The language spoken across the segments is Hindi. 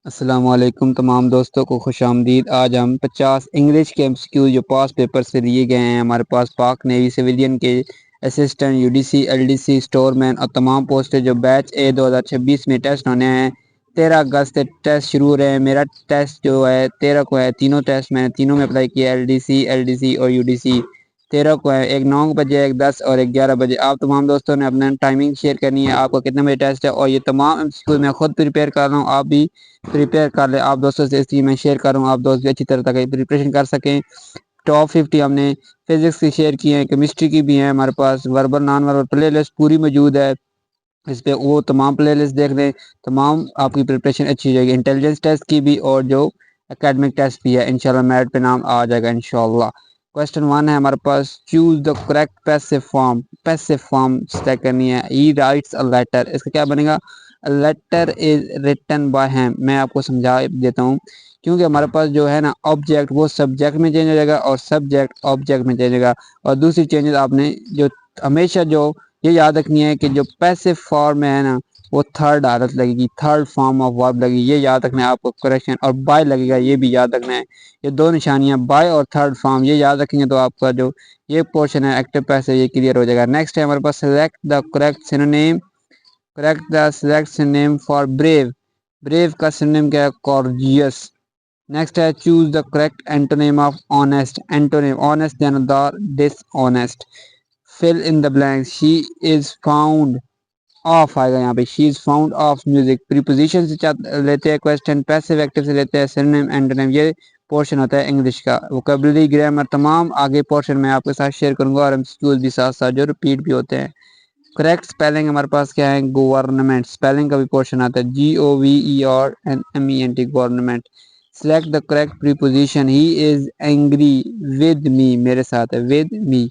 अस्सलामुअलैकुम तमाम दोस्तों को खुशामदीद। आज हम 50 इंग्लिश के एमसीक्यू जो पास पेपर से लिए गए हैं हमारे पास पाक नेवी सिविलियन के असिस्टेंट यूडीसी एलडीसी स्टोरमैन और तमाम पोस्टें जो बैच ए 2026 में टेस्ट होने हैं। 13 अगस्त से टेस्ट शुरू हो रहे हैं। मेरा टेस्ट जो है 13 को है। तीनों टेस्ट मैंने तीनों में अप्लाई किया, एलडीसी और यूडीसी। 13 को है, एक 9 बजे, एक 10 और एक 11 बजे। आप तमाम दोस्तों ने अपना टाइमिंग शेयर करनी है, आपका कितने बजे टेस्ट है। और ये तमाम एमसीक्यू मैं खुद प्रिपेयर कर रहा हूँ, आप भी प्रिपेयर कर ले। आप दोस्तों से इसलिए मैं शेयर कर रहा हूँ, आप दोस्त भी अच्छी तरह तक प्रिपरेशन कर सकें। टॉप 50 हमने फिजिक्स की शेयर की है, केमिस्ट्री की भी है। हमारे पास verbal non verbal playlist पूरी मौजूद है, इस पे वो तमाम प्ले लिस्ट देख लें। तमाम आपकी प्रिपरेशन अच्छी हो जाएगी, इंटेलिजेंस टेस्ट की भी और जो एकेडमिक टेस्ट भी है। इंशाल्लाह मेरिट पे नाम आ जाएगा इंशाल्लाह। क्वेश्चन 1 है हमारे पास, choose the correct passive form. Passive form select करनी है। ही राइट्स अ लेटर, इसका क्या बनेगा? Letter is written by him. मैं आपको समझा देता हूँ, क्योंकि हमारे पास जो है ना ऑब्जेक्ट वो सब्जेक्ट में चेंज हो जाएगा और सब्जेक्ट ऑब्जेक्ट में चेंज हो जाएगा। और दूसरी चेंजेस आपने जो हमेशा जो ये याद रखनी है कि जो पैसिव फॉर्म में है ना वो थर्ड हालत लगेगी, थर्ड फॉर्म ऑफ वर्ब लगेगी, ये याद रखना है आपको। करेक्शन और बाय लगेगा, ये भी याद रखना है। ये दो निशानियां बाय और थर्ड फॉर्म ये याद रखेंगे तो आपका जो ये पोर्शन है एक्टिव पैसिव ये क्लियर हो जाएगा। नेक्स्ट है हमारे पास, select the correct synonym. Correct the select synonym for brave. Brave का सिनोनिम क्या है? कॉर्जियस। नेक्स्ट है, choose the correct antonym of honest. Antonym honest जानदार, dishonest. Fill in the blank. She is found of आएगा यहाँ पे, she is found of music. Preposition से लेते हैं क्वेश्चन, पैसिव एक्टिव से लेते हैं सिनोनिम एंटोनिम। ये पोर्शन होता है इंग्लिश का। वोकैबुलरी ग्रामर तमाम आगे पोर्शन में आपके साथ शेयर करूंगा और एमसीक्यूज भी साथ साथ जो रिपीट भी होते हैं। करेक्ट स्पेलिंग हमारे पास क्या है? गवर्नमेंट। स्पेलिंग का भी पोर्शन आता है, GOVERNMENT, government. Select the correct preposition. He is angry with me, मेरे साथ है, with me.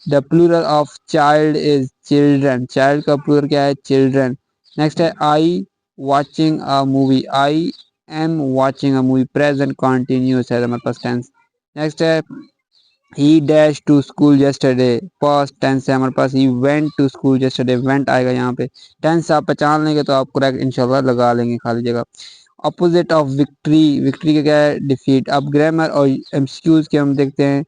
The plural of child is children. Child का प्लूरल क्या है? चिल्ड्रन। नेक्स्ट है, I watching a movie. I am watching a movie, present continuous है हमारे पास टेंस। नेक्स्ट है, he dash to school yesterday, past tense है हमारे पास। He went to school yesterday, went आएगा यहाँ पे। टेंस आप पहचान लेंगे तो आप करेक्ट इंशाल्लाह लगा लेंगे खाली जगह। अपोजिट ऑफ विक्ट्री, विक्ट्री का क्या है? डिफीट। अब ग्रामर और एमसीक्यूज के हम देखते हैं।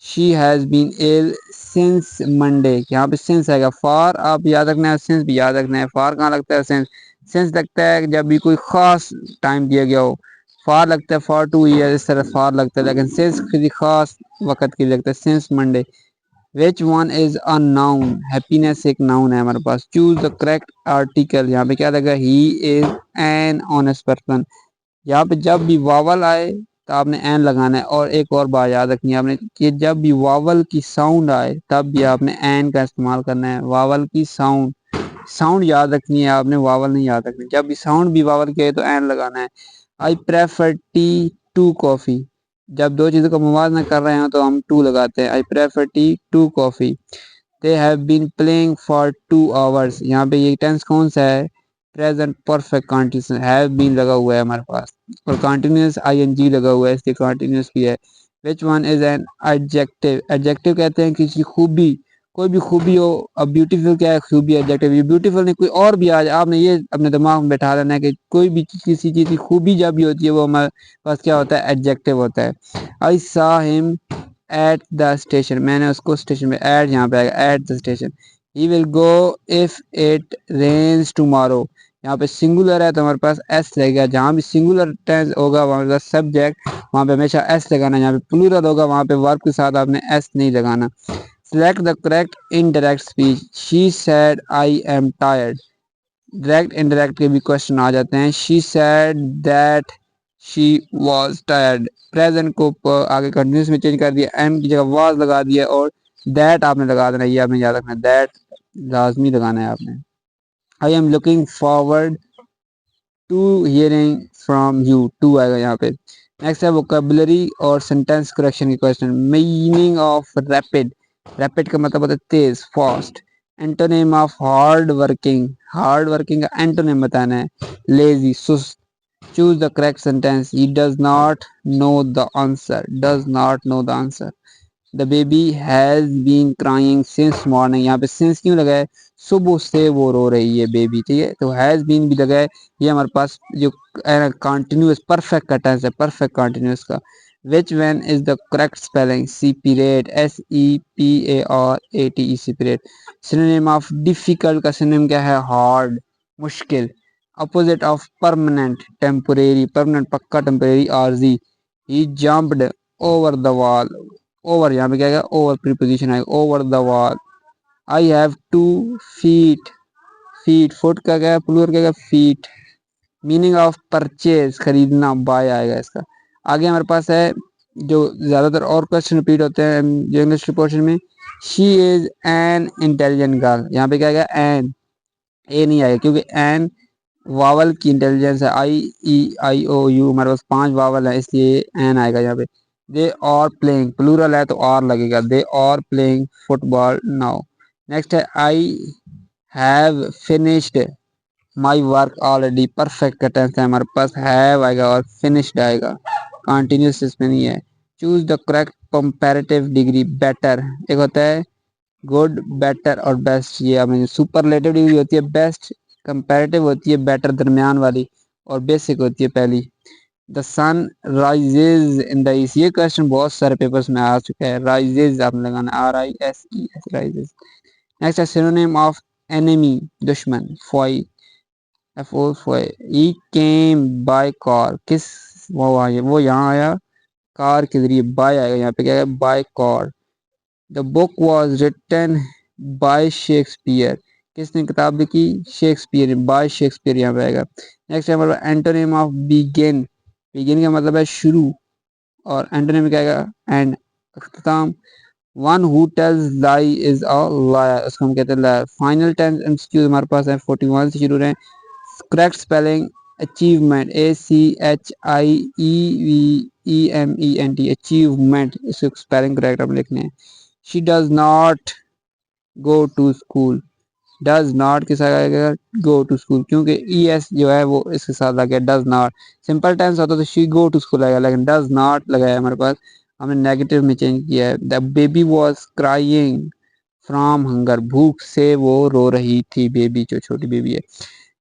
She has been ill since Monday, यहाँ पे सिंस आएगा। फॉर आप याद रखना है, सिंस भी याद रखना है। फॉर कहाँ लगता है? सिंस। सिंस लगता है जब भी कोई खास टाइम दिया गया हो। फार लगता है फॉर 2 ईयर, इस तरह फार लगता है। लेकिन सिंस किसी खास वक्त के लिए लगता है, since Monday. Which one is a noun. Happiness एक नाउन है हमारे पास। Choose the correct article. यहाँ पे क्या लगा? He is an honest person. यहाँ पे जब भी वावल आए तो आपने एन लगाना है। और एक और बात याद रखनी है आपने कि जब भी वावल की साउंड आए तब भी आपने एन का इस्तेमाल करना है। वावल की साउंड, साउंड याद रखनी है आपने, वावल नहीं याद रखनी। जब भी साउंड भी वावल के तो एन लगाना है। I prefer tea to coffee. जब दो चीजों का मुवाजना कर रहे हैं तो हम टू लगाते हैं। I prefer tea to coffee. They have been playing for 2 hours. यहाँ पे ये टेंस कौन सा है? Present perfect continuous. Have been लगा हुआ है हमारे पास और कंटिन्यूस आईएनजी लगा हुआ है, इसलिए कंटिन्यूस भी है। विच one is an adjective. Adjective कहते हैं किसी खूबी, कोई भी खूबी हो। अब ब्यूटीफुल क्या है? खूबी एडजेक्टिव। ये ब्यूटीफुल नहीं, कोई और भी आज आपने ये अपने दिमाग में बैठा लेना है कि कोई भी किसी चीज की खूबी जब भी होती है वो हमारे पास क्या होता है? एडजेक्टिव होता है। आई सा हिम एट द स्टेशन। मैंने उसको स्टेशन पे, एट यहाँ पे आएगा, at the station. He will go if it rains tomorrow. यहाँ पे सिंगुलर है तो हमारे पास एस लगेगा। जहाँ भी सिंगुलर टेंस होगा वहाँ पे सब्जेक्ट, वहाँ पे हमेशा एस लगाना है। यहाँ पे प्लूरल होगा वहाँ पे वर्ब के साथ आपने एस नहीं लगाना। Select the correct indirect speech. She said I am tired. Direct indirect के भी क्वेश्चन आ जाते हैं। She said that she was tired. Present को आगे कंटिन्यूस में चेंज कर दिया, एम की जगह वाज लगा दिया और दैट आपने लगा देना। ये आपने याद रखना है, दैट लाजमी लगाना है आपने। I am looking forward to hearing from you, to आएगा यहाँ पे। नेक्स्ट है वोकेबुलरी और सेंटेंस करेक्शन के question. Meaning of rapid. Rapid का मतलब होता है तेज, fast. Antonym of hard working. Hard working का एंटोनिम बताना है, लेजी, सुस्त। Choose the correct sentence. He does not know the answer. Does not know the answer. The baby has been crying since morning, यहाँ पे सिंस क्यों लगा है, सुबह से वो रो रही है बेबी, ठीक है। तो हैज़ बीन भी लगा है, ये हमारे पास जो कंटिन्यूस परफेक्ट का टेंस है, परफेक्ट कंटिन्यूस का। Which one is the correct spelling, separate, SEPARATE, separate. Synonym of difficult का सिनोनिम क्या है, हार्ड, मुश्किल। Opposite of permanent, temporary, permanent पक्का, टेम्पोरेरी आर्जी। He jumped over the wall, over यहाँ पे क्या आएगा, ओवर प्रीपोजिशन आएगा, over the wall. I have 2 feet, feet, foot का क्या है, प्लूरल क्या है, फीट। मीनिंग ऑफ परचेज, खरीदना, बाय आएगा इसका। आगे हमारे पास है जो ज्यादातर और क्वेश्चन रिपीट होते हैं जो इंग्लिश पोर्शन में, she is an intelligent girl, यहाँ पे क्या आएगा, एन, ए नहीं आएगा क्योंकि एन वावल की इंटेलिजेंस है, I E I O U, हमारे पास 5 वावल है इसलिए एन आएगा यहाँ पे। दे आर प्लेइंग, प्लूरल है तो आर लगेगा, they are playing football now. Next है I have finished my work already, perfect का टेंस है हमारे पास, हैव आएगा और फिनिश्ड आएगा, कंटिन्यूस इसमें नहीं है। Choose the correct comparative degree, better, एक होता है गुड, बेटर और बेस्ट, ये हमें सुपरलेटिव डिग्री होती है बेस्ट, कंपैरेटिव होती है बेटर दरमियान वाली, और बेसिक होती है पहली। The sun rises in the east, ये क्वेश्चन बहुत सारे पेपर्स में आ चुका है, राइजेज आपने लगाना, RISES, राइजेज। नेक्स्ट है सिनोनिम ऑफ एनिमी, दुश्मन, फॉई, FO, he came by car, किस वो आया, वो यहाँ आया कार के जरिए, बाय आएगा यहाँ पे, क्या है, by car. The book was written by Shakespeare, किसने किताब लिखी, शेक्सपियर, बाय शेक्सपियर यहाँ पे आएगा। नेक्स्ट है हमारा एंटोनिम ऑफ बिगिन, बिगिन का मतलब है शुरू, और एंटोनिम क्या आएगा, एंड, अख्ताम। One who tells lie is a liar, उसको हम कहते हैं लायर। फाइनल टेंस एमसीक्यू हमारे पास है 41 से शुरू रहे। Correct spelling achievement, ACHIEVEMENT, achievement, इसके स्पेलिंग करेक्ट आप लिखने हैं। She does not go to school, does not के साथ आएगा गो टू स्कूल, क्योंकि ES जो है वो इसके साथ लगा, डज नॉट। सिंपल टेंस होता तो शी गो टू स्कूल आएगा, लेकिन डज नॉट लगाया हमारे पास, हमने नेगेटिव में चेंज किया है। The baby was crying from hunger, भूख से वो रो रही थी, बेबी जो छोटी बेबी है।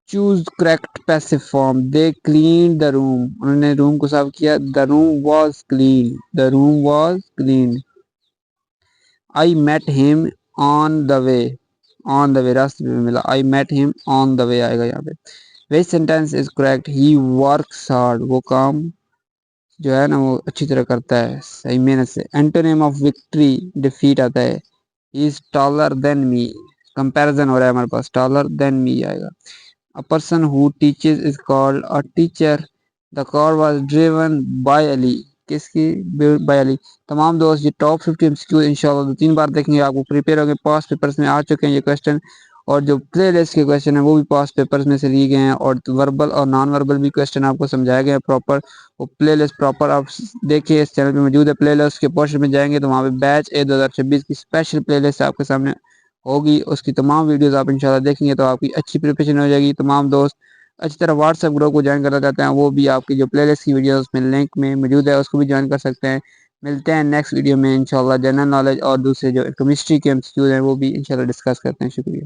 Choose correct passive form, they clean the room, उन्होंने रूम को साफ किया, the room was clean, the room was clean. I met him on the way, on the way रास्ते में मिला, I met him on the way आएगा यहाँ पे। Which sentence is correct, he works hard, वो काम जो है ना वो अच्छी तरह करता है, सही मेहनत से। एंटोनिम ऑफ विक्ट्री, डिफीट आता है। He is taller than me, comparison हो रहा है हमारे पास, टॉलर देन मी आएगा। A person who teaches is called a teacher. The car was driven by Ali. किसकी, by Ali। तमाम दोस्त ये टॉप 50 MCQ इंशाल्लाह 2-3 बार देखेंगे, आपको प्रिपेयर होंगे, पास पेपर्स में आ चुके हैं ये क्वेश्चन, और जो प्ले लिस्ट के क्वेश्चन है वो भी पास पेपर्स में से लिए गए हैं, और वर्बल और नॉन वर्बल भी क्वेश्चन आपको समझाए गए हैं प्रॉपर। वो प्ले लिस्ट प्रॉपर आप देखिए, इस चैनल पे मौजूद है, प्ले लिस्ट के पोर्शन में जाएंगे तो वहाँ पे बैच A 2026 की स्पेशल प्ले लिस्ट आपके सामने होगी, उसकी तमाम वीडियोस आप इंशाल्लाह देखेंगे तो आपकी अच्छी प्रिपरेशन हो जाएगी। तमाम दोस्त अच्छी तरह व्हाट्सएप ग्रुप को ज्वाइन करना चाहते हैं, वो भी आपकी जो प्लेलिस्ट की वीडियोस में लिंक में मौजूद है, उसको भी ज्वाइन कर सकते हैं। मिलते हैं नेक्स्ट वीडियो में इंशाल्लाह, जनरल नॉलेज और दूसरे जो केमिस्ट्री के एमसीक्यूज हैं वो भी इंशाल्लाह डिस्कस करते हैं। शुक्रिया।